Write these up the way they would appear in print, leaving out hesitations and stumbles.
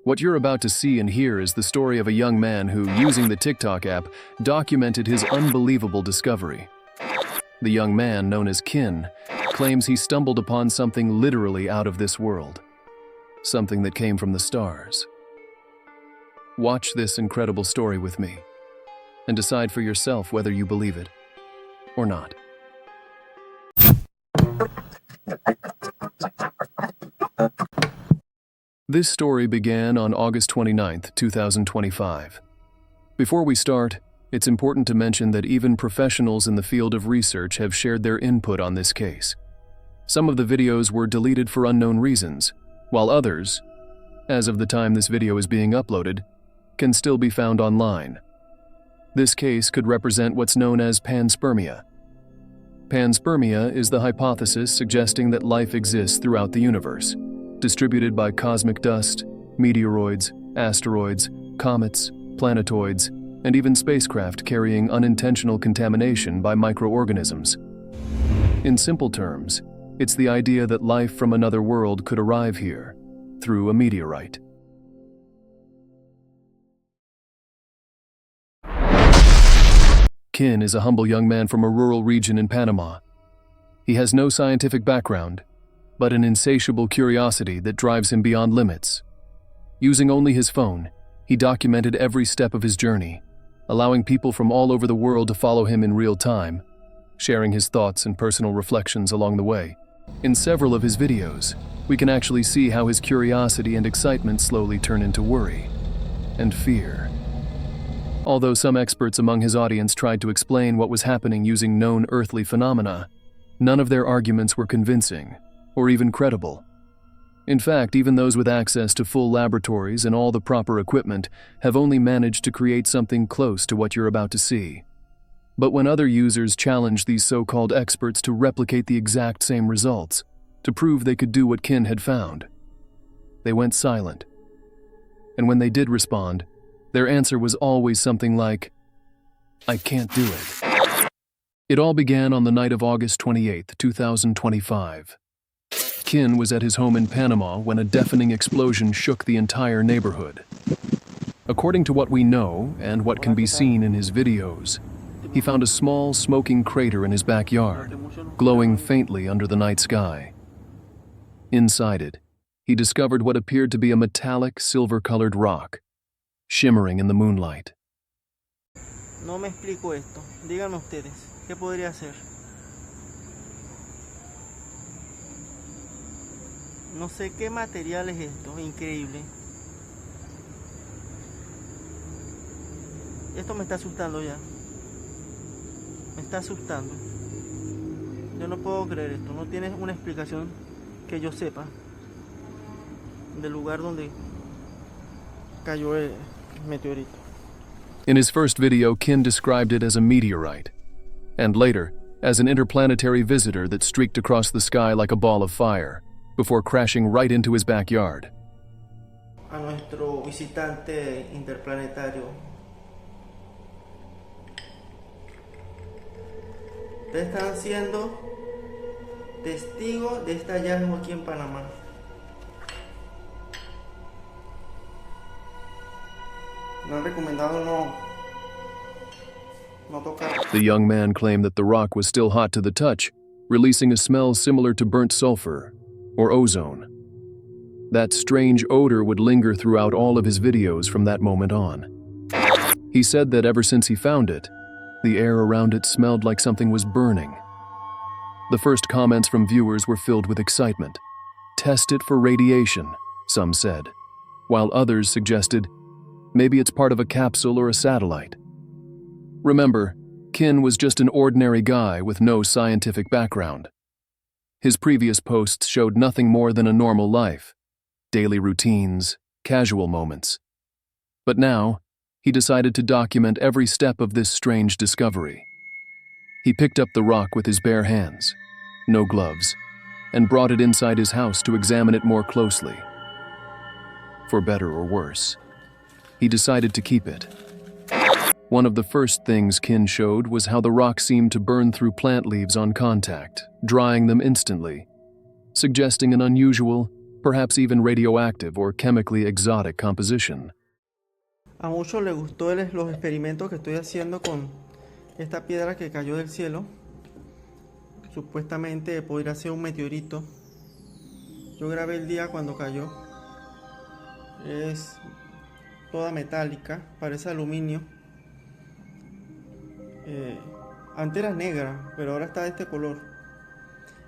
What you're about to see and hear is the story of a young man who, using the TikTok app, documented his unbelievable discovery. The young man, known as Kin, claims he stumbled upon something literally out of this world. Something that came from the stars. Watch this incredible story with me, and decide for yourself whether you believe it or not. This story began on August 29, 2025. Before we start, it's important to mention that even professionals in the field of research have shared their input on this case. Some of the videos were deleted for unknown reasons, while others, as of the time this video is being uploaded, can still be found online. This case could represent what's known as Panspermia. Panspermia is the hypothesis suggesting that life exists throughout the universe, distributed by cosmic dust, meteoroids, asteroids, comets, planetoids, and even spacecraft carrying unintentional contamination by microorganisms. In simple terms, it's the idea that life from another world could arrive here through a meteorite. Kin is a humble young man from a rural region in Panama. He has no scientific background, but an insatiable curiosity that drives him beyond limits. Using only his phone, he documented every step of his journey, allowing people from all over the world to follow him in real time, sharing his thoughts and personal reflections along the way. In several of his videos, we can actually see how his curiosity and excitement slowly turn into worry and fear. Although some experts among his audience tried to explain what was happening using known earthly phenomena, none of their arguments were convincing or even credible. In fact, even those with access to full laboratories and all the proper equipment have only managed to create something close to what you're about to see. But when other users challenged these so-called experts to replicate the exact same results, to prove they could do what Kin had found, they went silent. And when they did respond, their answer was always something like, "I can't do it." It all began on the night of August 28, 2025. Kin was at his home in Panama when a deafening explosion shook the entire neighborhood. According to what we know and what can be seen in his videos, he found a small, smoking crater in his backyard, glowing faintly under the night sky. Inside it, he discovered what appeared to be a metallic, silver-colored rock, shimmering in the moonlight. No me explico esto. Díganme ustedes, ¿qué podría ser? No sé qué material es esto, increíble. Esto me está asustando ya. Me está asustando. Yo no puedo creer esto. No tiene una explicación que yo sepa del lugar donde cayó el meteorito. In his first video, Kin described it as a meteorite, and later, as an interplanetary visitor that streaked across the sky like a ball of fire, before crashing right into his backyard. A nuestro visitante interplanetario. Ustedes están siendo testigos de este hallazgo aquí en Panamá. Me han recomendado no tocar. The young man claimed that the rock was still hot to the touch, releasing a smell similar to burnt sulfur or ozone. That strange odor would linger throughout all of his videos from that moment on. He said that ever since he found it, the air around it smelled like something was burning. The first comments from viewers were filled with excitement. Test it for radiation, some said, while others suggested, maybe it's part of a capsule or a satellite. Remember, Kin was just an ordinary guy with no scientific background. His previous posts showed nothing more than a normal life, daily routines, casual moments. But now, he decided to document every step of this strange discovery. He picked up the rock with his bare hands, no gloves, and brought it inside his house to examine it more closely. For better or worse, he decided to keep it. One of the first things Kin showed was how the rock seemed to burn through plant leaves on contact, drying them instantly, suggesting an unusual perhaps even radioactive or chemically exotic composition. A muchos les gustó los experimentos que estoy haciendo con esta piedra que cayó del cielo. Supuestamente podría ser un meteorito. Yo grabé el día cuando cayó. Es toda metálica, parece aluminio. Antes era negra, pero ahora está de este color.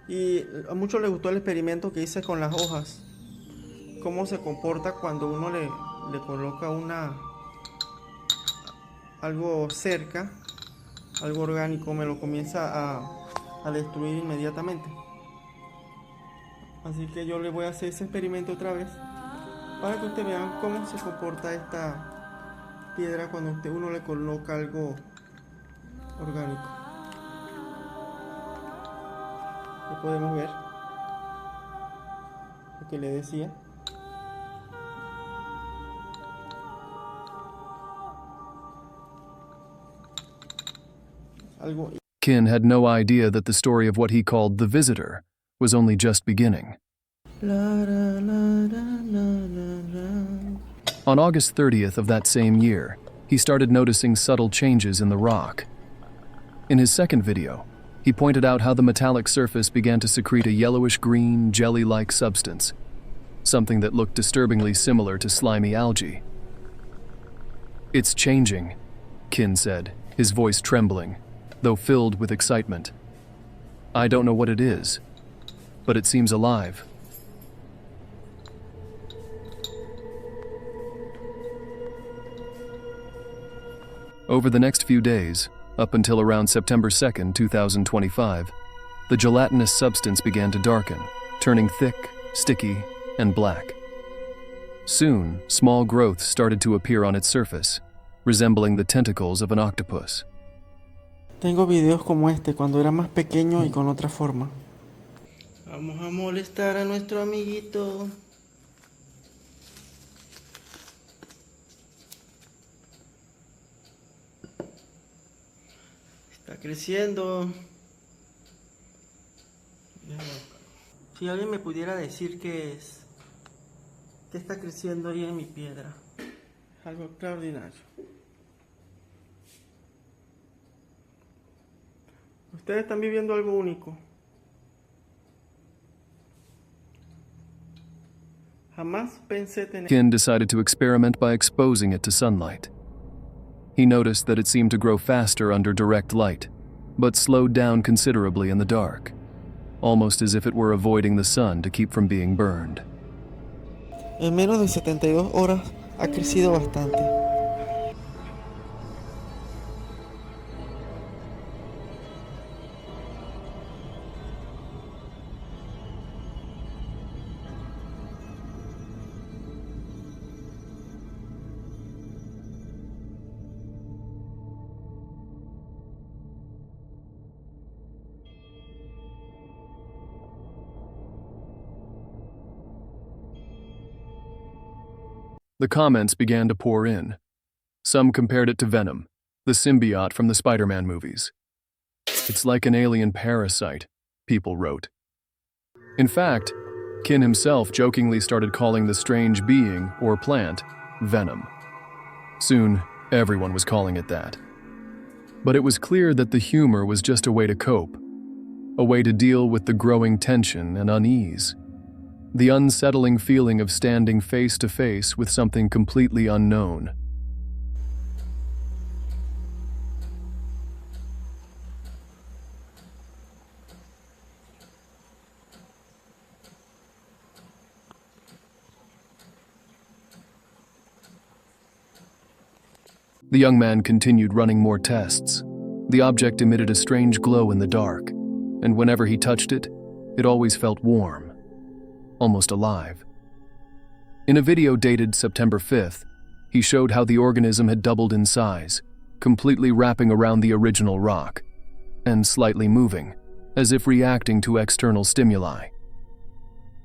Y a muchos les gustó el experimento que hice con las hojas. Cómo se comporta cuando uno le coloca algo cerca, algo orgánico, me lo comienza a destruir inmediatamente. Así que yo le voy a hacer ese experimento otra vez para que ustedes vean cómo se comporta esta piedra cuando uno le coloca algo orgánico. Lo podemos ver, lo que le decía. Algo. Kin had no idea that the story of what he called the visitor was only just beginning. On August 30th of that same year, he started noticing subtle changes in the rock. In his second video, he pointed out how the metallic surface began to secrete a yellowish-green, jelly-like substance, something that looked disturbingly similar to slimy algae. "It's changing," Kin said, his voice trembling, though filled with excitement. "I don't know what it is, but it seems alive." Over the next few days, up until around September 2nd, 2025, the gelatinous substance began to darken, turning thick, sticky, and black. Soon, small growths started to appear on its surface, resembling the tentacles of an octopus. Tengo videos como este cuando era más pequeño y con otra forma. Vamos a molestar a nuestro amiguito. Está creciendo. Si alguien me pudiera decir qué es, qué está creciendo ahí en mi piedra, es algo extraordinario. Ustedes están viviendo algo único. Jamás pensé tener. Kin decided to experiment by exposing it to sunlight. He noticed that it seemed to grow faster under direct light, but slowed down considerably in the dark, almost as if it were avoiding the sun to keep from being burned. En menos de 72 horas ha crecido bastante. The comments began to pour in. Some compared it to Venom, the symbiote from the Spider-Man movies. "It's like an alien parasite," people wrote. In fact, Kin himself jokingly started calling the strange being, or plant, Venom. Soon, everyone was calling it that. But it was clear that the humor was just a way to cope, a way to deal with the growing tension and unease. The unsettling feeling of standing face to face with something completely unknown. The young man continued running more tests. The object emitted a strange glow in the dark, and whenever he touched it, it always felt warm, almost alive. In a video dated September 5th, he showed how the organism had doubled in size, completely wrapping around the original rock, and slightly moving, as if reacting to external stimuli.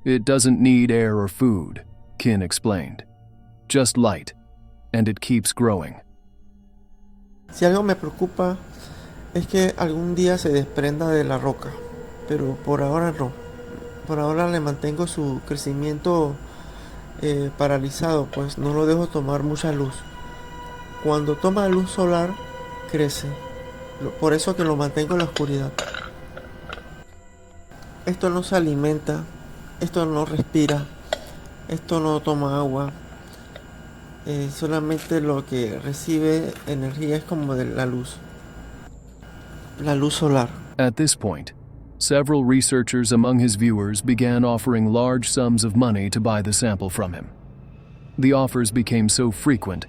"It doesn't need air or food," Kin explained. "Just light, and it keeps growing." Si algo me preocupa es que algún día se desprenda de la roca, pero por ahora no. Por ahora le mantengo su crecimiento paralizado, pues no lo dejo tomar mucha luz. Cuando toma luz solar, crece. Por eso que lo mantengo en la oscuridad. Esto no se alimenta, esto no respira, esto no toma agua. Solamente lo que recibe energía es como de la luz solar. At this point, several researchers among his viewers began offering large sums of money to buy the sample from him. The offers became so frequent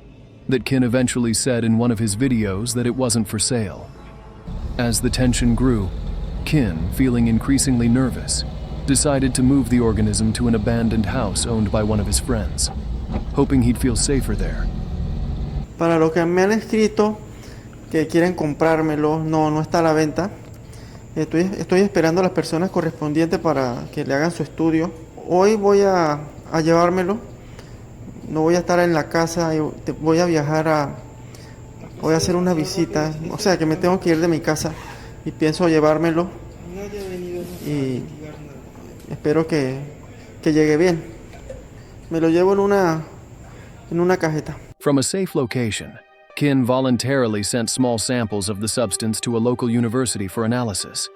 that Kin eventually said in one of his videos that it wasn't for sale. As the tension grew, Kin, feeling increasingly nervous, decided to move the organism to an abandoned house owned by one of his friends, hoping he'd feel safer there. Para los que me han escrito que quieren comprármelo, no está a la venta. Estoy esperando a las personas correspondientes para que le hagan su estudio. Hoy voy a llevármelo. No voy a estar en la casa, voy a viajar voy a hacer una visita, o sea que me tengo que ir de mi casa y pienso llevármelo y espero que llegue bien. Me lo llevo en una cajeta. From a safe location, Kin voluntarily sent small samples of the substance to a local university for analysis.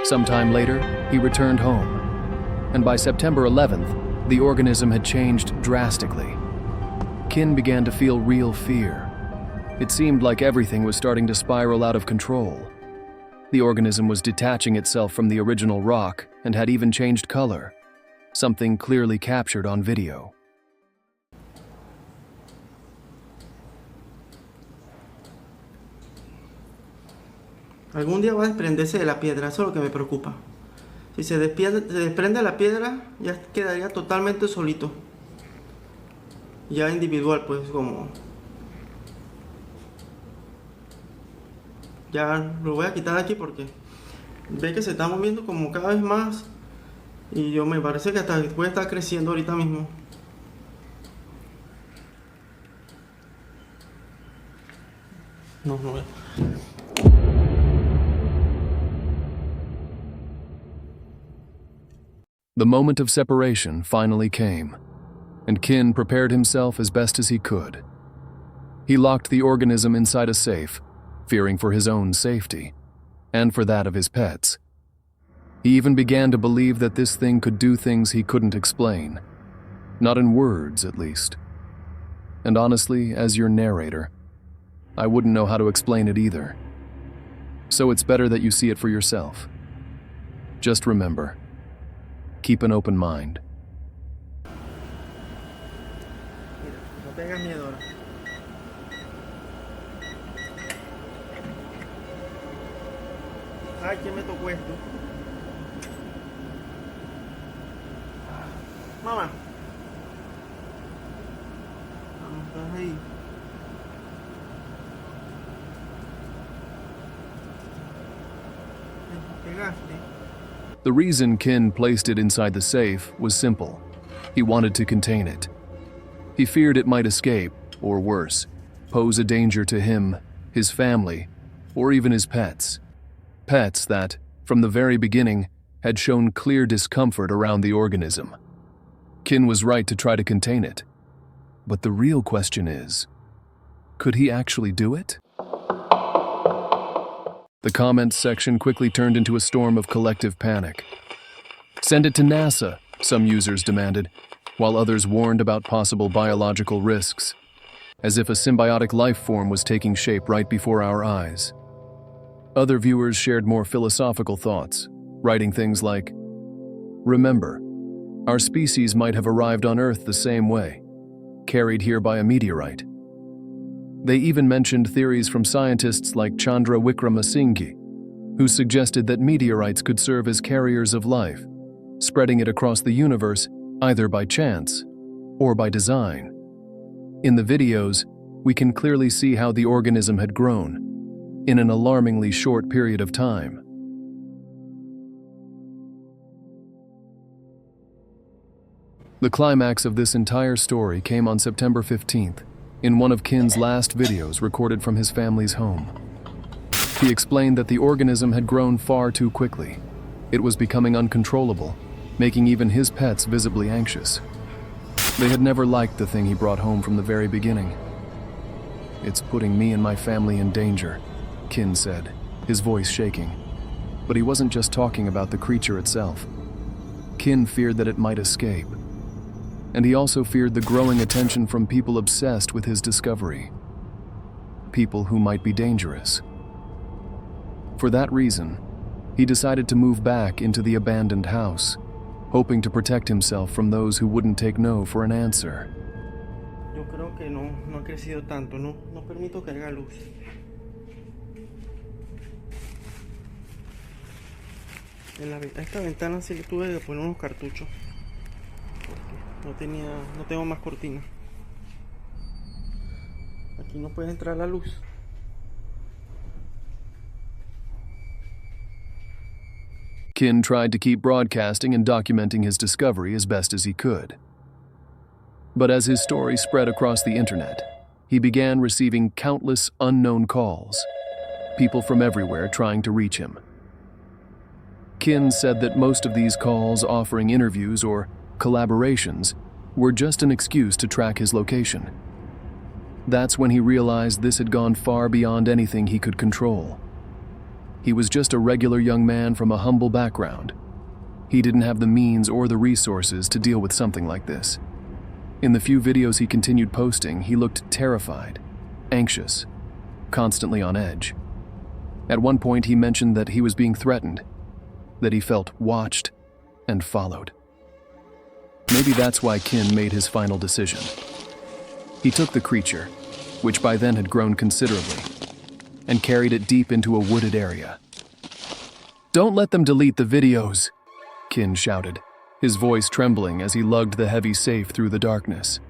Sometime later, he returned home, and by September 11th, the organism had changed drastically. Kin began to feel real fear. It seemed like everything was starting to spiral out of control. The organism was detaching itself from the original rock and had even changed color, something clearly captured on video. Algún día va a desprenderse de la piedra, eso es lo que me preocupa. Si se desprende de la piedra, ya quedaría totalmente solito. Ya individual, pues como... Ya lo voy a quitar de aquí porque ve que se está moviendo como cada vez más. Y yo me parece que hasta puede estar creciendo ahorita mismo. No. The moment of separation finally came, and Kin prepared himself as best as he could. He locked the organism inside a safe, fearing for his own safety, and for that of his pets. He even began to believe that this thing could do things he couldn't explain, not in words at least. And honestly, as your narrator, I wouldn't know how to explain it either. So it's better that you see it for yourself. Just remember, keep an open mind. No tengas miedo ahora. Ay, ¿quién me tocó esto? Mamá. Vamos, estás ahí. Me pegaste. The reason Kin placed it inside the safe was simple. He wanted to contain it. He feared it might escape, or worse, pose a danger to him, his family, or even his pets. Pets that, from the very beginning, had shown clear discomfort around the organism. Kin was right to try to contain it. But the real question is, could he actually do it? The comments section quickly turned into a storm of collective panic. Send it to NASA, some users demanded, while others warned about possible biological risks, as if a symbiotic life form was taking shape right before our eyes. Other viewers shared more philosophical thoughts, writing things like, "Remember, our species might have arrived on Earth the same way, carried here by a meteorite." They even mentioned theories from scientists like Chandra Wickramasinghe, who suggested that meteorites could serve as carriers of life, spreading it across the universe either by chance or by design. In the videos, we can clearly see how the organism had grown in an alarmingly short period of time. The climax of this entire story came on September 15th, in one of Kin's last videos recorded from his family's home. He explained that the organism had grown far too quickly. It was becoming uncontrollable, making even his pets visibly anxious. They had never liked the thing he brought home from the very beginning. "It's putting me and my family in danger," Kin said, his voice shaking. But he wasn't just talking about the creature itself. Kin feared that it might escape. And he also feared the growing attention from people obsessed with his discovery. People who might be dangerous. For that reason, he decided to move back into the abandoned house, hoping to protect himself from those who wouldn't take no for an answer. Yo creo que no ha crecido tanto, no permito que haga luz. A esta ventana sí le tuve que poner unos cartuchos. No tengo más cortina. Aquí no puede entrar la luz. Kin tried to keep broadcasting and documenting his discovery as best as he could. But as his story spread across the internet, he began receiving countless unknown calls, people from everywhere trying to reach him. Kin said that most of these calls offering interviews or collaborations were just an excuse to track his location. That's when he realized this had gone far beyond anything he could control. He was just a regular young man from a humble background. He didn't have the means or the resources to deal with something like this. In the few videos he continued posting, he looked terrified, anxious, constantly on edge. At one point, he mentioned that he was being threatened, that he felt watched and followed. Maybe that's why Kin made his final decision. He took the creature, which by then had grown considerably, and carried it deep into a wooded area. "Don't let them delete the videos," Kin shouted, his voice trembling as he lugged the heavy safe through the darkness,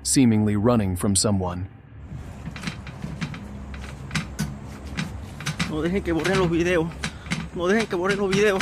seemingly running from someone. No dejen que borren los videos. No dejen que borren los videos.